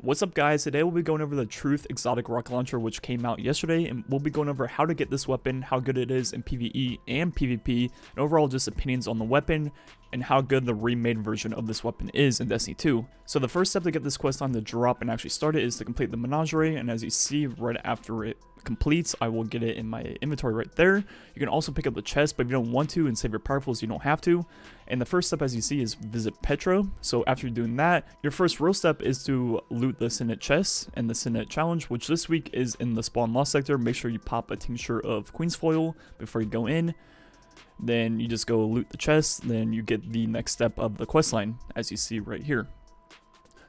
What's up guys, today we'll be going over the Truth exotic rocket launcher which came out yesterday, and we'll be going over how to get this weapon, how good it is in PvE and PvP, and overall just opinions on the weapon and how good the remade version of this weapon is in Destiny 2. So the first step to get this quest line to drop and actually start it is to complete the menagerie, and as you see right after it completes, I will get it in my inventory right there. You can also pick up the chest, but if you don't want to and save your powerfuls, you don't have to. And the first step, as you see, is visit Petra. So after doing that, your first real step is to loot the Synod chest and the Synod challenge, which this week is in the spawn lost sector. Make sure you pop a tincture of Queen's Foil before you go in. Then you just go loot the chest, then you get the next step of the quest line, as you see right here.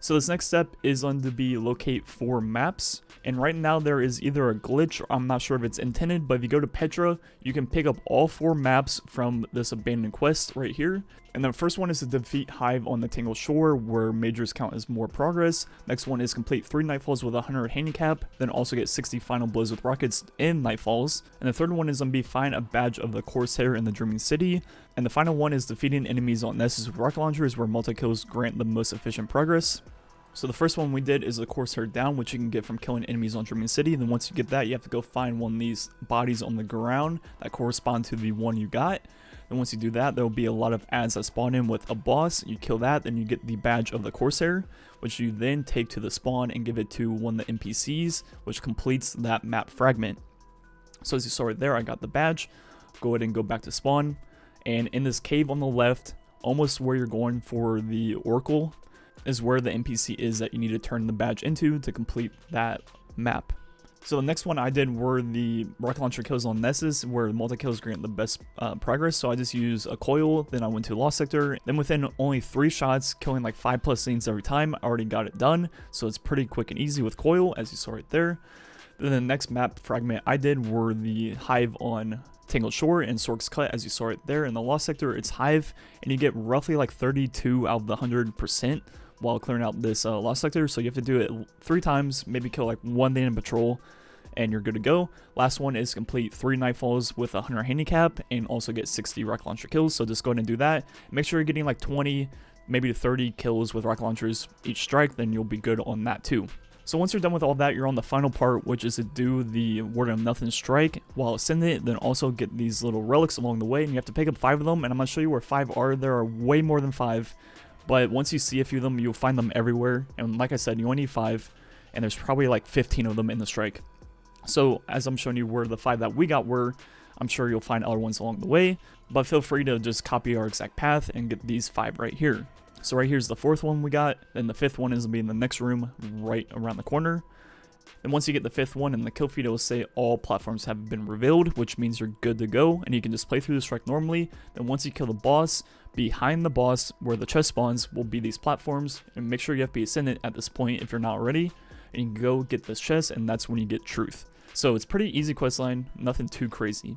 So this next step is going to be locate 4 maps, and right now there is either a glitch, or I'm not sure if it's intended, but if you go to Petra, you can pick up all 4 maps from this abandoned quest right here. And the first one is to defeat Hive on the Tangled Shore, where majors count as more progress. Next one is complete 3 Nightfalls with 100 handicap, then also get 60 final blows with rockets in Nightfalls. And the third one is going to be find a badge of the Corsair in the Dreaming City. And the final one is defeating enemies on Nessus with rocket launchers, where multi-kills grant the most efficient progress. So the first one we did is the Corsair down, which you can get from killing enemies on Dreaming City. Then once you get that, you have to go find one of these bodies on the ground that correspond to the one you got. And once you do that, there will be a lot of ads that spawn in with a boss. You kill that, then you get the badge of the Corsair, which you then take to the spawn and give it to one of the NPCs, which completes that map fragment. So as you saw right there, I got the badge. Go ahead and go back to spawn. And in this cave on the left, almost where you're going for the Oracle, is where the NPC is that you need to turn the badge into to complete that map. So the next one I did were the rocket launcher kills on Nessus, where multi-kills grant the best progress. So I just used a coil, then I went to Lost Sector. Then within only 3 shots, killing like 5+ scenes every time, I already got it done. So it's pretty quick and easy with coil, as you saw right there. Then the next map fragment I did were the Hive on Tangled Shore and Sork's Cut, as you saw right there. In the Lost Sector, it's Hive, and you get roughly like 32 out of the 100% while clearing out this Lost Sector. So you have to do it 3 times, maybe kill like 1 day in patrol, and you're good to go. Last one is complete 3 Nightfalls with 100 handicap and also get 60 rocket launcher kills. So just go ahead and do that. Make sure you're getting like 20, maybe to 30 kills with rocket launchers each strike, then you'll be good on that too. So once you're done with all that, you're on the final part, which is to do the Warden of Nothing strike while ascending it, then also get these little relics along the way, and you have to pick up 5 of them, and I'm going to show you where 5 are. There are way more than 5, but once you see a few of them, you'll find them everywhere, and like I said, you only need 5, and there's probably like 15 of them in the strike. So as I'm showing you where the 5 that we got were, I'm sure you'll find other ones along the way, but feel free to just copy our exact path and get these 5 right here. So right here's the 4th one we got, and the 5th one is going to be in the next room right around the corner. And once you get the 5th one in the kill feed, it will say all platforms have been revealed, which means you're good to go, and you can just play through the strike normally. Then once you kill the boss, behind the boss where the chest spawns will be these platforms, and make sure you have to be ascendant at this point if you're not already, and you can go get this chest, and that's when you get Truth. So it's pretty easy questline, nothing too crazy.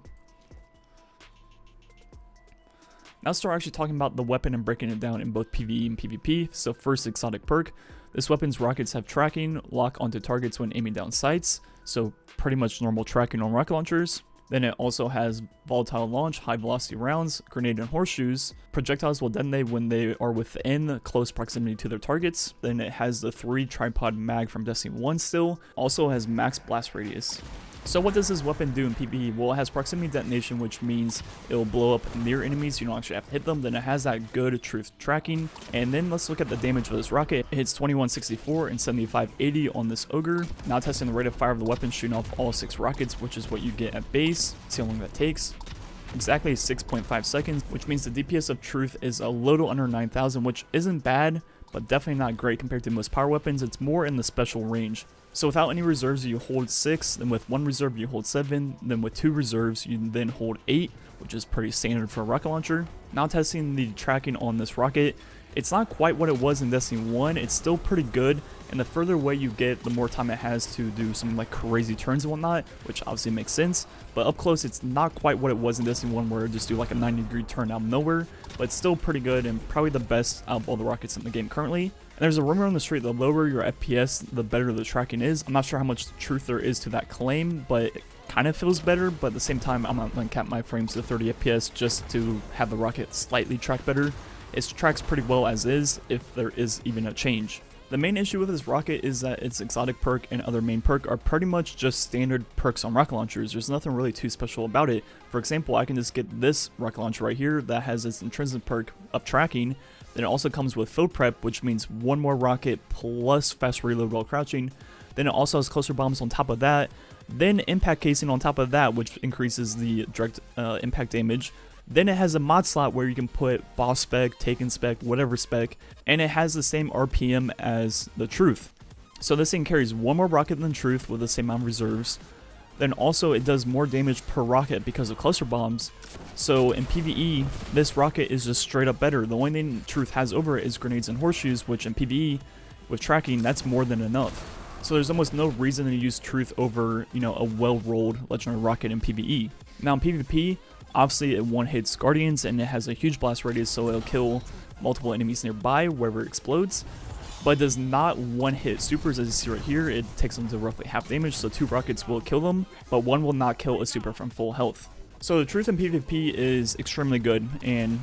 Now let's start actually talking about the weapon and breaking it down in both PvE and PvP. So first, exotic perk. This weapon's rockets have tracking, lock onto targets when aiming down sights, so pretty much normal tracking on rocket launchers. Then it also has volatile launch, high velocity rounds, grenade and horseshoes. Projectiles will detonate when they are within close proximity to their targets. Then it has the 3 tripod mag from Destiny 1 still. Also has max blast radius. So what does this weapon do in PvE? Well, it has proximity detonation, which means it will blow up near enemies. You don't actually have to hit them. Then it has that good truth tracking. And then let's look at the damage of this rocket. It hits 2164 and 7580 on this ogre. Now testing the rate of fire of the weapon, shooting off all 6 rockets, which is what you get at base. See how long that takes. Exactly 6.5 seconds, which means the DPS of Truth is a little under 9,000, which isn't bad, but definitely not great compared to most power weapons. It's more in the special range. So without any reserves, you hold 6, then with 1 reserve, you hold 7, then with 2 reserves, you then hold 8, which is pretty standard for a rocket launcher. Now testing the tracking on this rocket, it's not quite what it was in Destiny 1, it's still pretty good, and the further away you get, the more time it has to do some like crazy turns and whatnot, which obviously makes sense, but up close, it's not quite what it was in Destiny 1, where it just do like a 90-degree turn out of nowhere, but it's still pretty good and probably the best out of all the rockets in the game currently. And there's a rumor on the street, the lower your FPS, the better the tracking is. I'm not sure how much truth there is to that claim, but it kind of feels better, but at the same time, I'm not going to cap my frames to 30 FPS just to have the rocket slightly track better. It tracks pretty well as is, if there is even a change. The main issue with this rocket is that its exotic perk and other main perk are pretty much just standard perks on rocket launchers. There's nothing really too special about it. For example, I can just get this rocket launcher right here that has its intrinsic perk of tracking. Then it also comes with field prep, which means one more rocket plus fast reload while crouching. Then it also has cluster bombs on top of that. Then impact casing on top of that, which increases the direct impact damage. Then it has a mod slot where you can put boss spec, taken spec, whatever spec, and it has the same RPM as the Truth. So this thing carries one more rocket than Truth with the same amount of reserves. Then also it does more damage per rocket because of cluster bombs. So in PvE, this rocket is just straight up better. The only thing Truth has over it is grenades and horseshoes, which in PvE, with tracking, that's more than enough. So there's almost no reason to use Truth over, a well-rolled legendary rocket in PvE. Now in PvP, obviously it one-hits Guardians and it has a huge blast radius, so it'll kill multiple enemies nearby wherever it explodes. But it does not one-hit supers, as you see right here. It takes them to roughly half damage, so 2 rockets will kill them, but 1 will not kill a super from full health. So the Truth in PvP is extremely good, and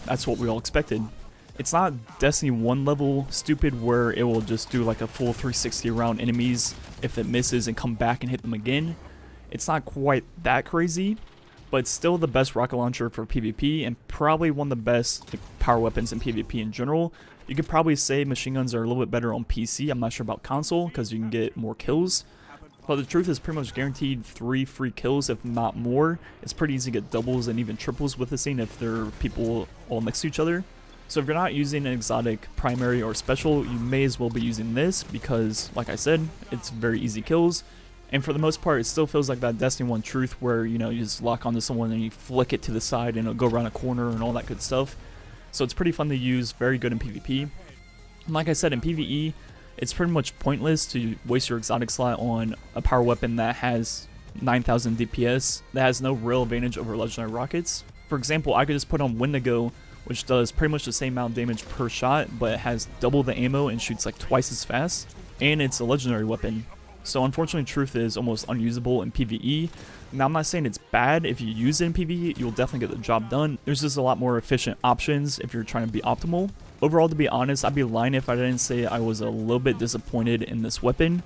that's what we all expected. It's not Destiny 1 level stupid where it will just do like a full 360 around enemies if it misses and come back and hit them again. It's not quite that crazy, but it's still the best rocket launcher for PvP and probably one of the best power weapons in PvP in general. You could probably say machine guns are a little bit better on PC. I'm not sure about console because you can get more kills. But the Truth is pretty much guaranteed 3 free kills, if not more. It's pretty easy to get doubles and even triples with this thing if there are people all next to each other. So if you're not using an exotic primary or special, you may as well be using this because, like I said, it's very easy kills. And for the most part, it still feels like that Destiny 1 Truth where, you just lock onto someone and you flick it to the side and it'll go around a corner and all that good stuff. So it's pretty fun to use, very good in PvP. And like I said, in PvE, it's pretty much pointless to waste your exotic slot on a power weapon that has 9,000 DPS, that has no real advantage over legendary rockets. For example, I could just put on Wendigo, which does pretty much the same amount of damage per shot, but it has double the ammo and shoots like twice as fast, and it's a legendary weapon. So unfortunately, Truth is almost unusable in PvE. Now I'm not saying it's bad. If you use it in PvE, you'll definitely get the job done. There's just a lot more efficient options if you're trying to be optimal. Overall, to be honest, I'd be lying if I didn't say I was a little bit disappointed in this weapon.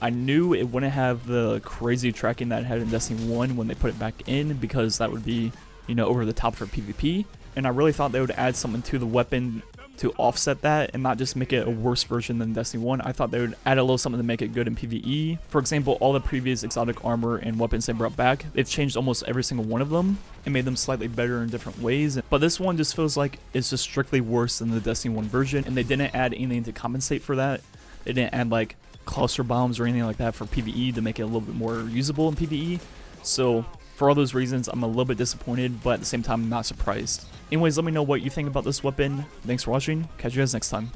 I knew it wouldn't have the crazy tracking that it had in Destiny 1 when they put it back in, because that would be, over the top for PvP. And I really thought they would add something to the weapon to offset that and not just make it a worse version than Destiny 1. I thought they would add a little something to make it good in PvE. For example, all the previous exotic armor and weapons they brought back, they've changed almost every single one of them and made them slightly better in different ways. But this one just feels like it's just strictly worse than the Destiny 1 version, and they didn't add anything to compensate for that. They didn't add like cluster bombs or anything like that for PvE to make it a little bit more usable in PvE. So for all those reasons, I'm a little bit disappointed, but at the same time, I'm not surprised. Anyways, let me know what you think about this weapon. Thanks for watching. Catch you guys next time.